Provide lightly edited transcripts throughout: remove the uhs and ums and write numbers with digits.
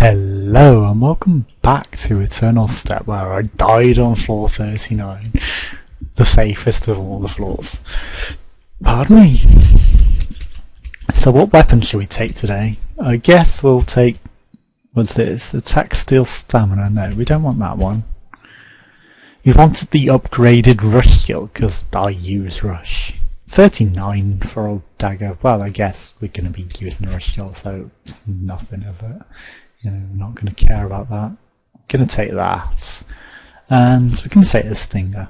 Hello and welcome back to Eternal Step, where I died on floor 39, the safest of all the floors. Pardon me. So what weapon should we take today? I guess we'll take, what's this, attack, steal, stamina. No, we don't want that one. We wanted the upgraded rush skill, because I use rush. 39 for old dagger. Well, I guess we're going to be using rush skill, so nothing of it. You know, we're not going to care about that. I'm going to take that. And we're going to take the stinger.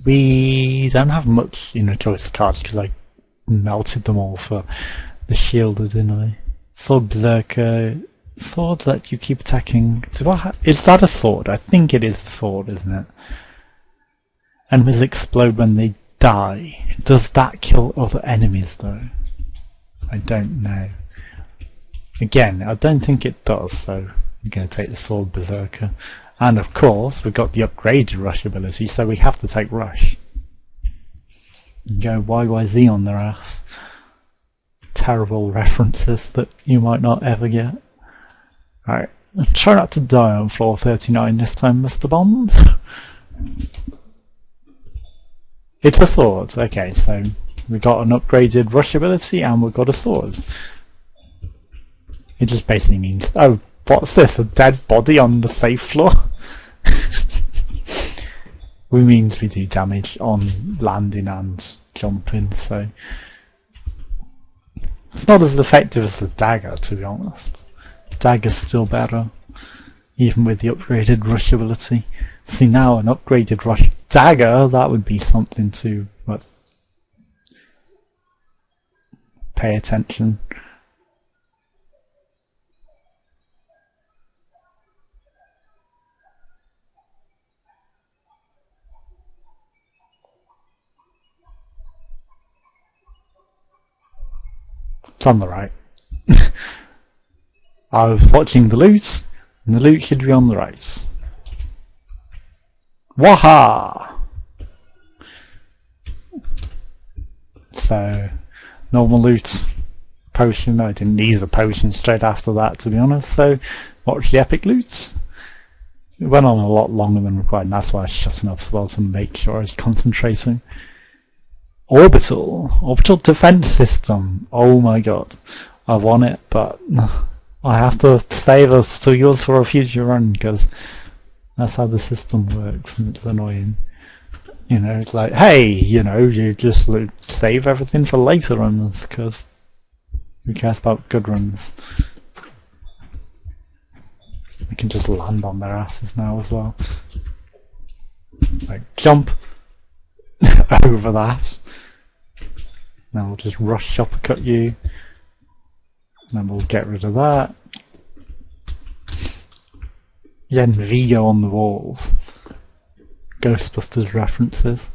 We don't have much, choice of cards because I melted them all for the shielder, didn't I? Sword Berserker. Sword that you keep attacking. Is that a sword? I think it is a sword, isn't it? Enemies explode when they die. Does that kill other enemies though? I don't know. Again, I don't think it does, so I'm going to take the Sword Berserker. And of course, we've got the upgraded rush ability, so we have to take rush. And go YYZ on their ass. Terrible references that you might not ever get. Alright, try not to die on floor 39 this time, Mr. Bond. It's a sword. Okay, so we got an upgraded rush ability and we've got a sword. It just basically means, oh, what's this? A dead body on the safe floor? We means we do damage on landing and jumping, so it's not as effective as the dagger, to be honest. Dagger's still better, even with the upgraded rush ability. See, now an upgraded rush dagger, that would be something to pay attention. It's on the right. I was watching the loot, and the loot should be on the right. Waha! So, normal loot, potion. I didn't need a potion straight after that, to be honest, so watch the epic loots. It went on a lot longer than required, and that's why I was shutting up as well, to make sure I was concentrating. Orbital defense system. Oh my god, I want it, but I have to save us to use for a future run because that's how the system works, and it's annoying. It's like, hey, you just save everything for later runs because who cares about good runs? We can just land on their asses now as well. Like, jump over that. Now we'll just rush uppercut you. And then we'll get rid of that. Then Vigo on the walls. Ghostbusters references.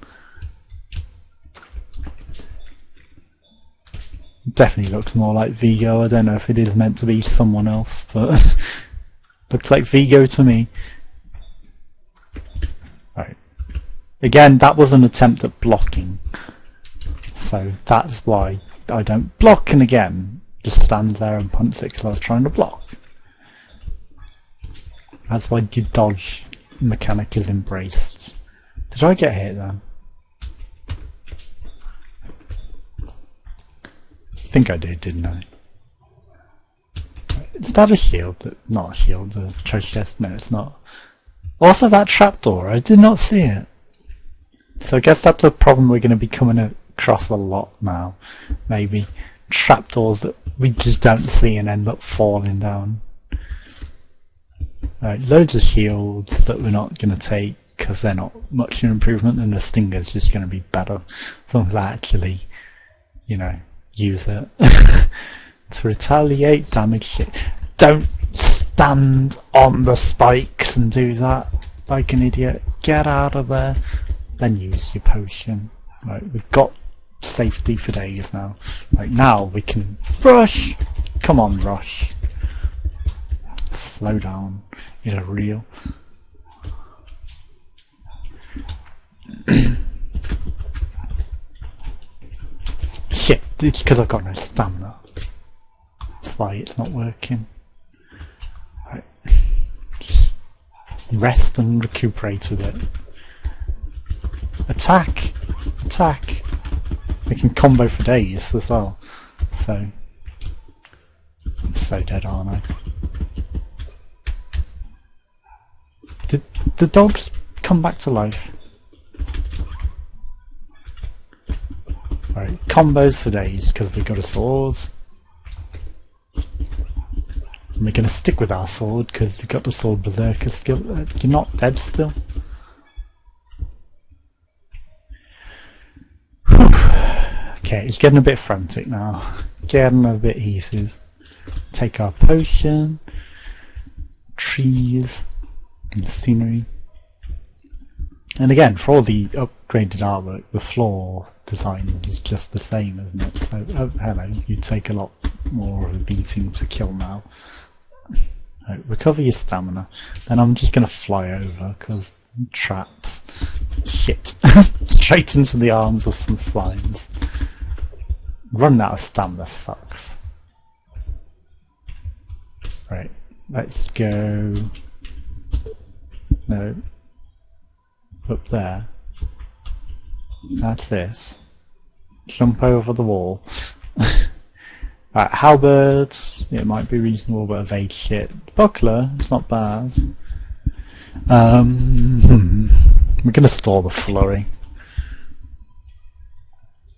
Definitely looks more like Vigo. I don't know if it is meant to be someone else, but looks like Vigo to me. Right. Again, that was an attempt at blocking. So that's why I don't block, and again, just stand there and punch it because I was trying to block. That's why the dodge mechanic is embraced. Did I get hit then? I think I did, didn't I? Is that a shield? Not a shield, a treasure chest? No, it's not. Also that trapdoor, I did not see it. So I guess that's a problem we're going to be coming across a lot now. Maybe trapdoors that we just don't see and end up falling down. Right, loads of shields that we're not going to take because they're not much of an improvement, and the stinger's just going to be better as long as I actually, use it to retaliate damage. Shit. Don't stand on the spikes and do that like an idiot. Get out of there. Then use your potion. Right, we've got safety for days now. Like, now we can rush. Come on, rush. Slow down. It's real. Shit, it's because I've got no stamina. That's why it's not working. rest and recuperate a bit. Attack! Attack! We can combo for days as well. So... I'm so dead, aren't I? Did the dogs come back to life? Right, combos for days, because we got a sword. And we're going to stick with our sword, because we got the sword berserker skill. You're not dead still? Okay, it's getting a bit frantic now. Getting a bit heated. Take our potion. Trees. And scenery. And again, for all the upgraded artwork, the floor design is just the same, isn't it? So, oh, hello, you take a lot more of a beating to kill now. Right, recover your stamina. Then I'm just going to fly over, because traps. Shit. Straight into the arms of some slimes. Running out of stamina sucks. Right, let's go... No. Up there. That's this. Jump over the wall. Right, halberds. It might be reasonable, but evade shit. Buckler, it's not bad. We're gonna store the flurry.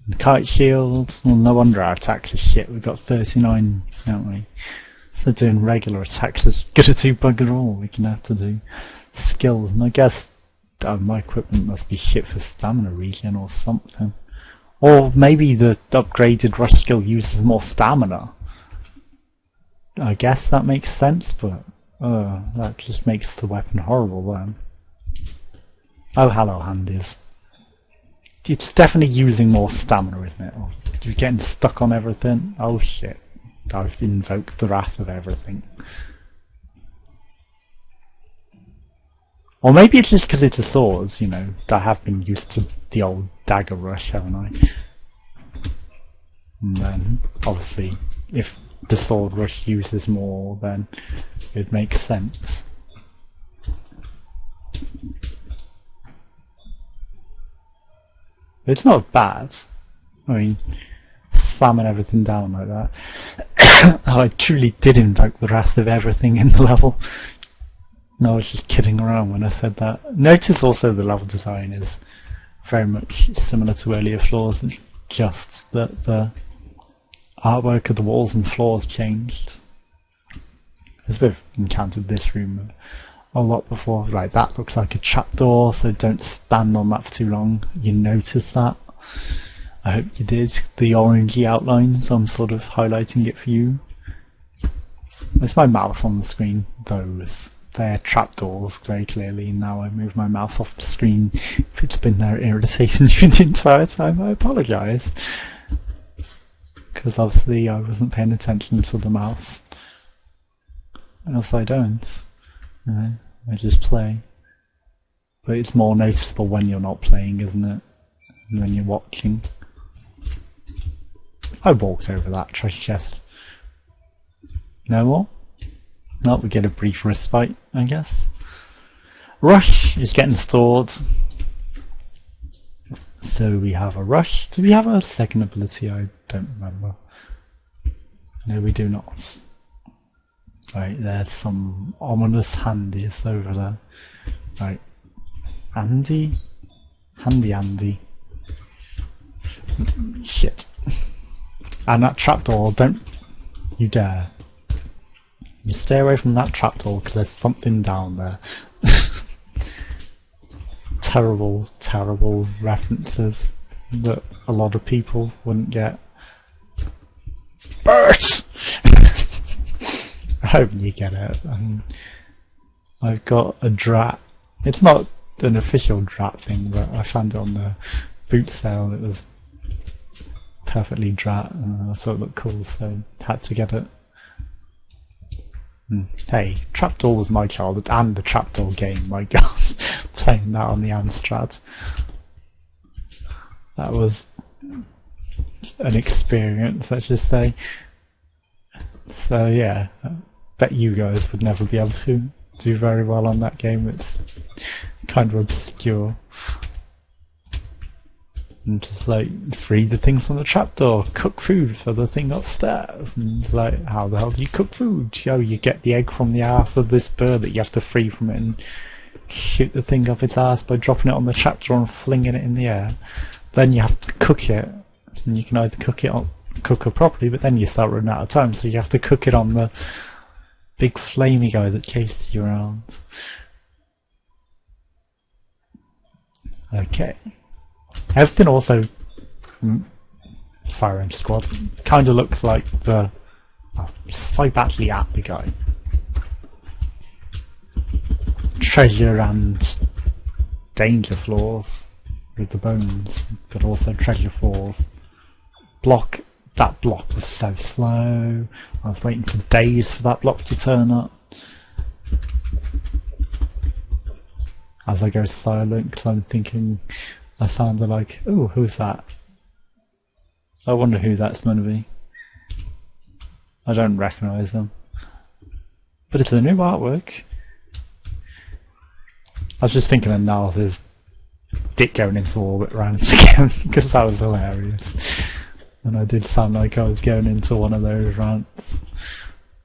And kite shields. Well, no wonder our attacks are shit. We've got 39, haven't we? So doing regular attacks is gonna do bugger all. We're gonna have to do skills, and I guess my equipment must be shit for stamina regen or something. Or maybe the upgraded rush skill uses more stamina. I guess that makes sense, but that just makes the weapon horrible then. Oh, hello, handies. It's definitely using more stamina, isn't it? Or you're getting stuck on everything. Oh shit. I've invoked the wrath of everything. Or maybe it's just because it's a sword, you know. I have been used to the old dagger rush, haven't I? And then, obviously, if the sword rush uses more, then it makes sense. It's not bad. I mean, slamming everything down like that. I truly did invoke the wrath of everything in the level. No, I was just kidding around when I said that. Notice also the level design is very much similar to earlier floors. It's just that the artwork of the walls and floors changed. As we've encountered this room a lot before. Right, that looks like a trapdoor, so don't stand on that for too long. You notice that? I hope you did. The orangey outline, so I'm sort of highlighting it for you. There's my mouse on the screen. Those. They're trapdoors, very clearly. Now I move my mouse off the screen. If it's been there irritating you the entire time, I apologise. Because obviously I wasn't paying attention to the mouse. Else I don't. You know, I just play. But it's more noticeable when you're not playing, isn't it? And when you're watching. I walked over that treasure chest. No more? No, we get a brief respite, I guess. Rush is getting stored. So we have a rush. Do we have a second ability? I don't remember. No, we do not. Right, there's some ominous handies over there. Right. Andy? Handy Andy. Shit. And that trapdoor, don't you dare. You stay away from that trapdoor because there's something down there. Terrible, terrible references that a lot of people wouldn't get. Birds! I hope you get it. I mean, I've got a drat. It's not an official drat thing, but I found it on the boot sale. It was perfectly drat and I thought it looked cool, so had to get it. Hey, Trapdoor was my childhood, and the Trapdoor game, my god, playing that on the Amstrad. That was an experience, let's just say. So yeah, I bet you guys would never be able to do very well on that game. It's kind of obscure. And just like free the things from the trapdoor, cook food for the thing upstairs. And it's like, how the hell do you cook food? Oh, you get the egg from the ass of this bird that you have to free from it and shoot the thing up its ass by dropping it on the trapdoor and flinging it in the air. Then you have to cook it, and you can either cook it properly, but then you start running out of time, so you have to cook it on the big flamey guy that chases you around. Okay. Everything also, firing squad, kind of looks like the swipe actually at the guy. Treasure and danger floors with the bones, but also treasure floors. That block was so slow. I was waiting for days for that block to turn up. As I go silent, because I'm thinking I sounded like, oh, who's that? I wonder who that's going to be. I don't recognise them. But it's a new artwork. I was just thinking of now there's Dick going into orbit rants again, because that was hilarious. And I did sound like I was going into one of those rants.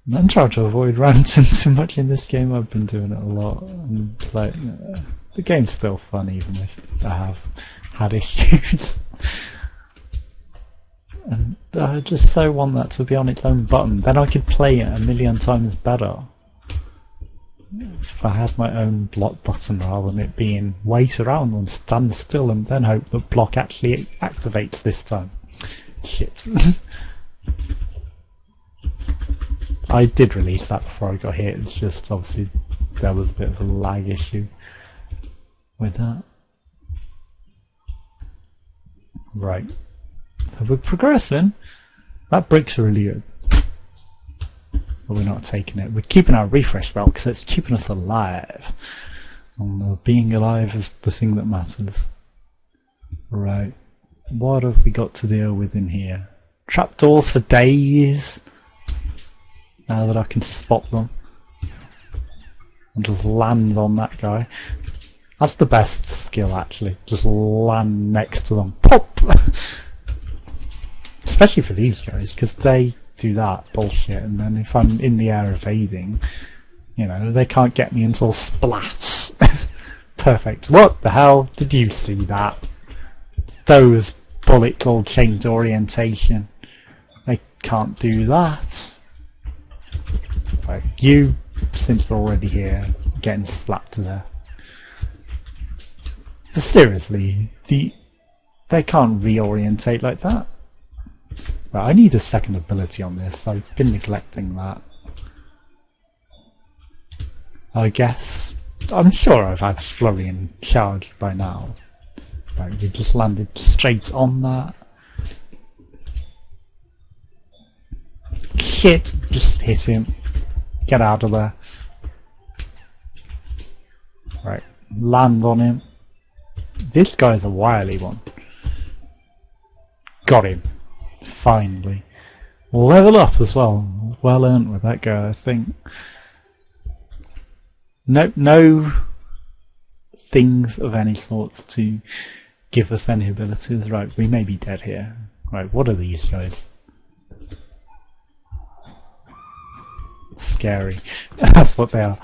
And I'm trying to avoid ranting too much in this game. I've been doing it a lot. And it's like, the game's still fun even if I have had issues. And I just so want that to be on its own button. Then I could play it a million times better. If I had my own block button rather than it being wait around and stand still and then hope that block actually activates this time. Shit. I did release that before I got hit, it's just obviously there was a bit of a lag issue with that. Right. So we're progressing. That brick's really good. But we're not taking it. We're keeping our refresh belt because it's keeping us alive. And being alive is the thing that matters. Right. What have we got to deal with in here? Trapdoors for days. Now that I can spot them. And just land on that guy. That's the best skill actually. Just land next to them. Pop! Especially for these guys, because they do that bullshit, and then if I'm in the air evading, you know, they can't get me until splats. Perfect. What the hell? Did you see that? Those bullets all changed orientation. They can't do that. Right, you, since we're already here, getting slapped to death. But seriously, they can't reorientate like that. Right, I need a second ability on this. I've been neglecting that. I guess. I'm sure I've had Flurry charged by now. Right, we just landed straight on that. Shit! Just hit him. Get out of there. Right, land on him. This guy's a wily one. Got him. Finally. Level up as well. Well earned with that guy, I think. No things of any sort to give us any abilities. Right, we may be dead here. Right, what are these guys? Scary. That's what they are.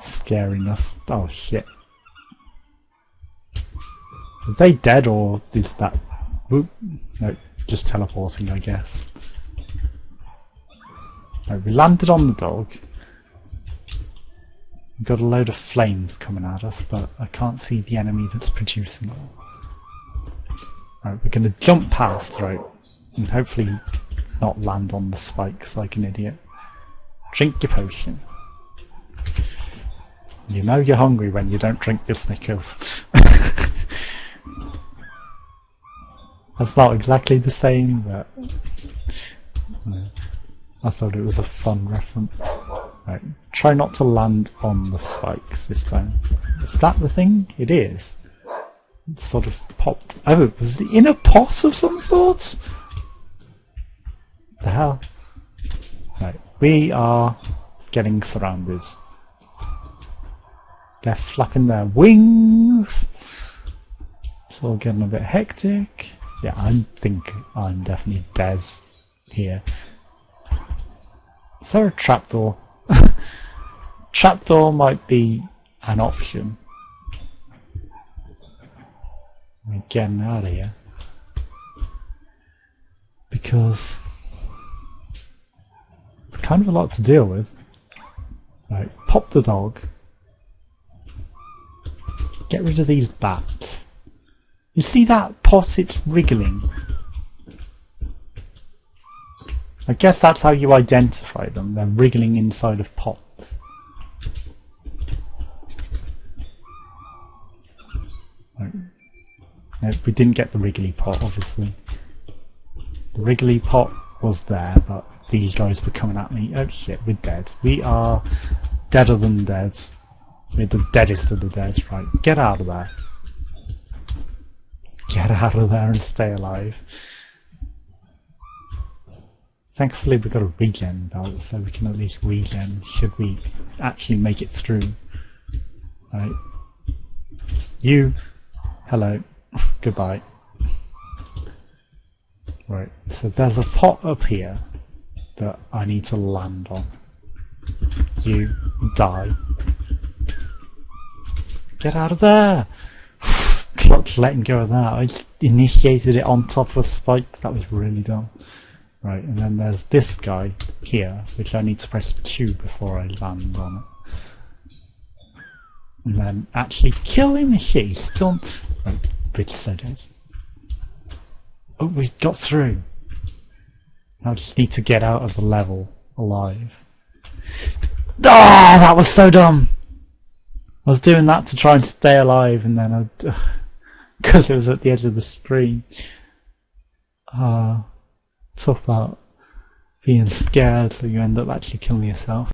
Scariness. Oh shit. Are they dead or is that... Whoop. No, just teleporting I guess. Right, we landed on the dog. We've got a load of flames coming at us, but I can't see the enemy that's producing them. Right, we're going to jump past, right, and hopefully not land on the spikes like an idiot. Drink your potion. You know you're hungry when you don't drink your Snickers. That's not exactly the same, but I thought it was a fun reference. Right, try not to land on the spikes this time. Is that the thing? It is. It sort of popped. Oh, was it in a pot of some sort? The hell? Right, we are getting surrounded. They're flapping their wings. It's all getting a bit hectic. Yeah, I think I'm definitely dead here. Is there a trapdoor? Trapdoor might be an option. I'm getting out of here. Because it's kind of a lot to deal with. Right, pop the dog. Get rid of these bats. You see that pot? It's wriggling. I guess that's how you identify them. They're wriggling inside of pots. Right. No, we didn't get the wriggly pot, obviously. The wriggly pot was there, but these guys were coming at me. Oh shit, we're dead. We are deader than dead. We're the deadest of the dead. Right, get out of there. Get out of there and stay alive. Thankfully we've got a regen belt, so we can at least regen should we actually make it through. Right. You, hello, goodbye. Right, so there's a pot up here that I need to land on. You die. Get out of there! Clutch letting go of that. I initiated it on top of a spike. That was really dumb. Right, and then there's this guy here, which I need to press Q before I land on it. And then actually kill him. Shit, he's still... Right, bitch so dead. Oh, we got through. Now I just need to get out of the level alive. Ah, that was so dumb! I was doing that to try and stay alive, and then I... because it was at the edge of the screen. Talk about being scared, so you end up actually killing yourself.